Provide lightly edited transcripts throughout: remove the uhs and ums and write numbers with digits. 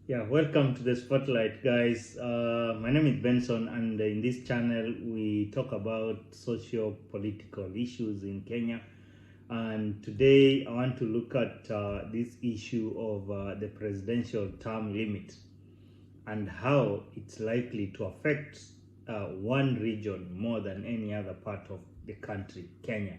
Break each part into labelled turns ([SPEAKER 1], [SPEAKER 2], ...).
[SPEAKER 1] Yeah, welcome to the Spotlight, guys. My name is Benson, and in this channel, we talk about socio-political issues in Kenya. And today, I want to look at this issue of the presidential term limit and how it's likely to affect one region more than any other part of the country, Kenya,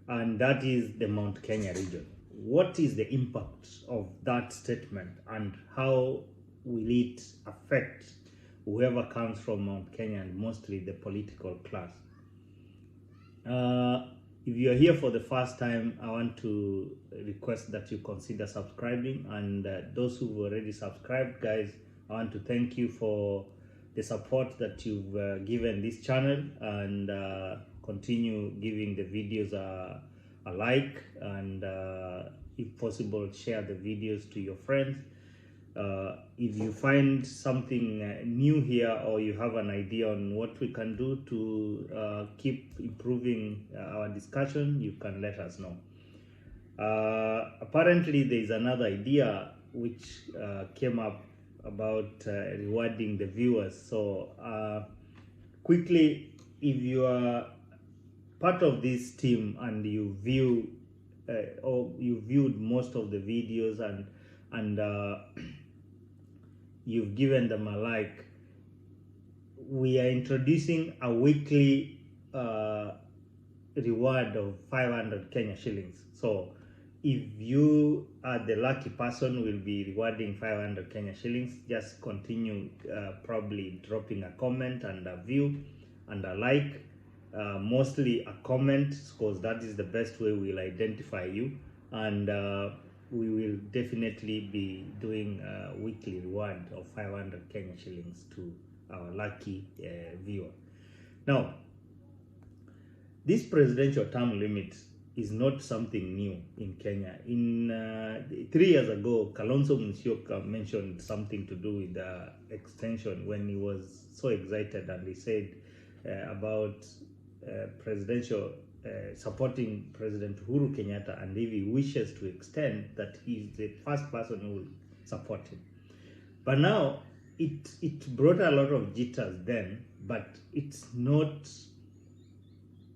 [SPEAKER 1] and that is the Mount Kenya region. What is the impact of that statement, and how will it affect whoever comes from Mount Kenya, and mostly the political class? If you are here for the first time, I want to request that you consider subscribing, and those who've already subscribed, guys, I want to thank you for the support that you've given this channel, and continue giving the videos a like, and if possible, share the videos to your friends. If you find something new here, or you have an idea on what we can do to keep improving our discussion, you can let us know. Apparently, there is another idea which came up about rewarding the viewers. So quickly, if you are part of this team and you view or you viewed most of the videos, and you've given them a like, we are introducing a weekly reward of 500 Kenya shillings. So if you are the lucky person, we'll be rewarding 500 Kenya shillings. Just continue probably dropping a comment and a view and a like. Mostly a comment, because that is the best way we'll identify you, and we will definitely be doing a weekly reward of 500 Kenya shillings to our lucky viewer. Now, this presidential term limit is not something new in Kenya. In 3 years ago, Kalonzo Musyoka mentioned something to do with the extension when he was so excited, and he said about presidential supporting President Uhuru Kenyatta, and if he wishes to extend, that he's the first person who will support him. But now it brought a lot of jitters then, but it's not.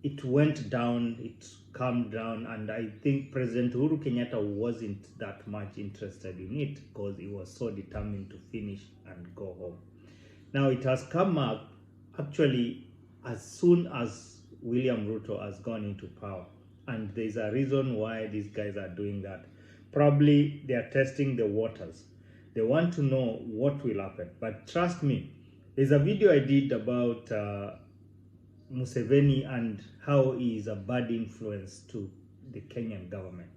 [SPEAKER 1] It went down, it calmed down, and I think President Uhuru Kenyatta wasn't that much interested in it, because he was so determined to finish and go home. Now it has come up actually as soon as William Ruto has gone into power, and there's a reason why these guys are doing that. Probably they are testing the waters. They want to know what will happen. But trust me, there's a video I did about Museveni and how he is a bad influence to the Kenyan government.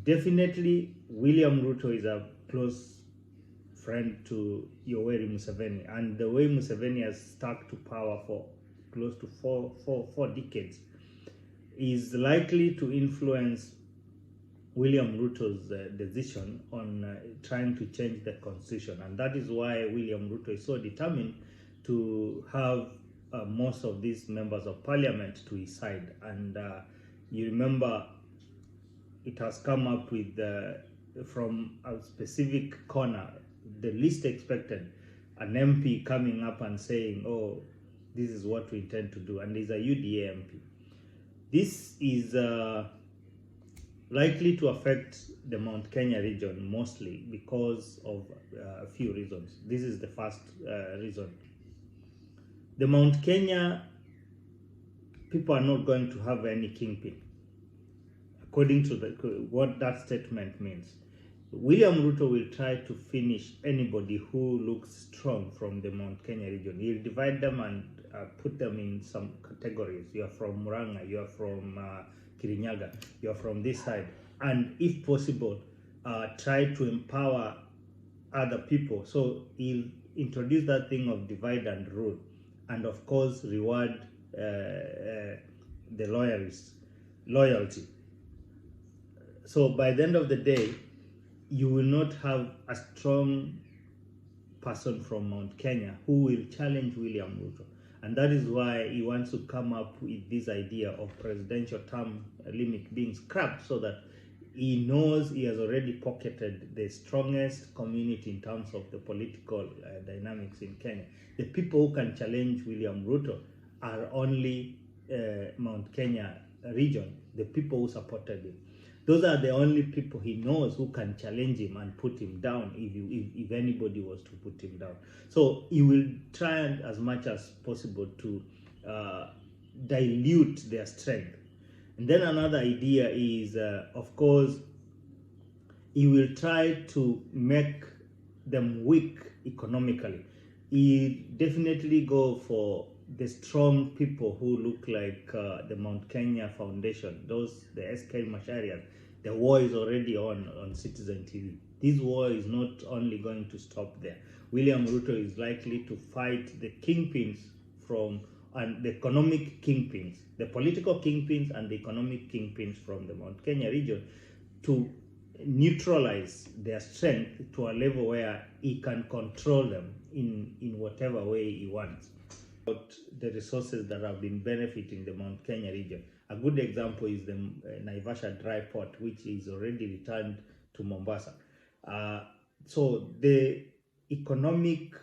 [SPEAKER 1] Definitely, William Ruto is a close friend to Yoweri Museveni, and the way Museveni has stuck to power for close to four decades is likely to influence William Ruto's decision on trying to change the constitution, and that is why William Ruto is so determined to have most of these members of parliament to his side. And you remember, it has come up with from a specific corner, the least expected, an MP coming up and saying, oh, this is what we intend to do, and he's a UDA MP. This is likely to affect the Mount Kenya region mostly because of a few reasons. This is the first reason. The Mount Kenya people are not going to have any kingpin, according to what that statement means. William Ruto will try to finish anybody who looks strong from the Mount Kenya region. He'll divide them and put them in some categories. You are from Murang'a, you are from Kirinyaga, you are from this side. And if possible, try to empower other people. So he'll introduce that thing of divide and rule. And of course, reward the loyalty. So by the end of the day, you will not have a strong person from Mount Kenya who will challenge William Ruto. And that is why he wants to come up with this idea of presidential term limit being scrapped, so that he knows he has already pocketed the strongest community in terms of the political dynamics in Kenya. The people who can challenge William Ruto are only Mount Kenya region, the people who supported him. Those are the only people he knows who can challenge him and put him down if anybody was to put him down. So he will try as much as possible to dilute their strength. And then another idea is, of course, he will try to make them weak economically. He definitely go for the strong people who look like the Mount Kenya Foundation, the SK Masharias. The war is already on Citizen TV. This war is not only going to stop there. William Ruto is likely to fight the kingpins and the economic kingpins, the political kingpins and the economic kingpins from the Mount Kenya region to neutralize their strength to a level where he can control them in whatever way he wants. About the resources that have been benefiting the Mount Kenya region. A good example is the Naivasha dry port, which is already returned to Mombasa. So the economic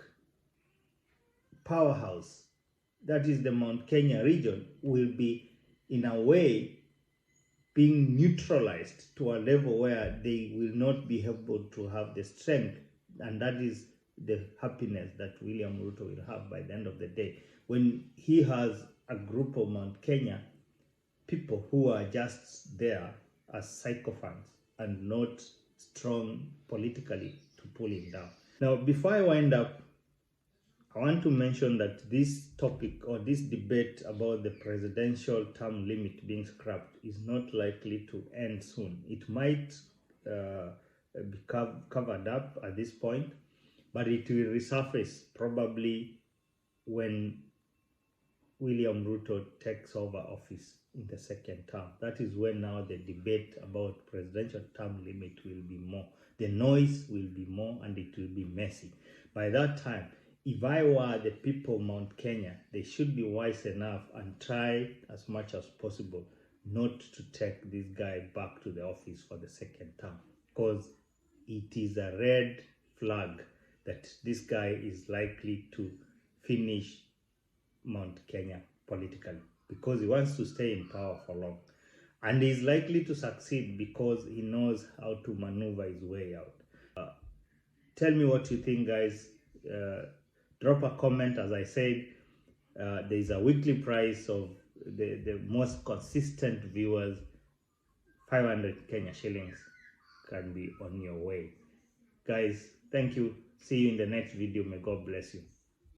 [SPEAKER 1] powerhouse, that is the Mount Kenya region, will be in a way being neutralized to a level where they will not be able to have the strength, and that is the happiness that William Ruto will have by the end of the day, when he has a group of Mount Kenya people who are just there as sycophants and not strong politically to pull him down. Now, before I wind up, I want to mention that this topic or this debate about the presidential term limit being scrapped is not likely to end soon. It might be covered up at this point, but it will resurface probably when William Ruto takes over office in the second term. That is when now the debate about presidential term limit will be more. The noise will be more and it will be messy. By that time, if I were the people of Mount Kenya, they should be wise enough and try as much as possible not to take this guy back to the office for the second term, because it is a red flag that this guy is likely to finish Mount Kenya politically, because he wants to stay in power for long, and he's likely to succeed because he knows how to maneuver his way out. Tell me what you think, guys. Drop a comment. As I said, there is a weekly price of the most consistent viewers. 500 Kenya shillings can be on your way. Guys, thank you. See you in the next video. May God bless you.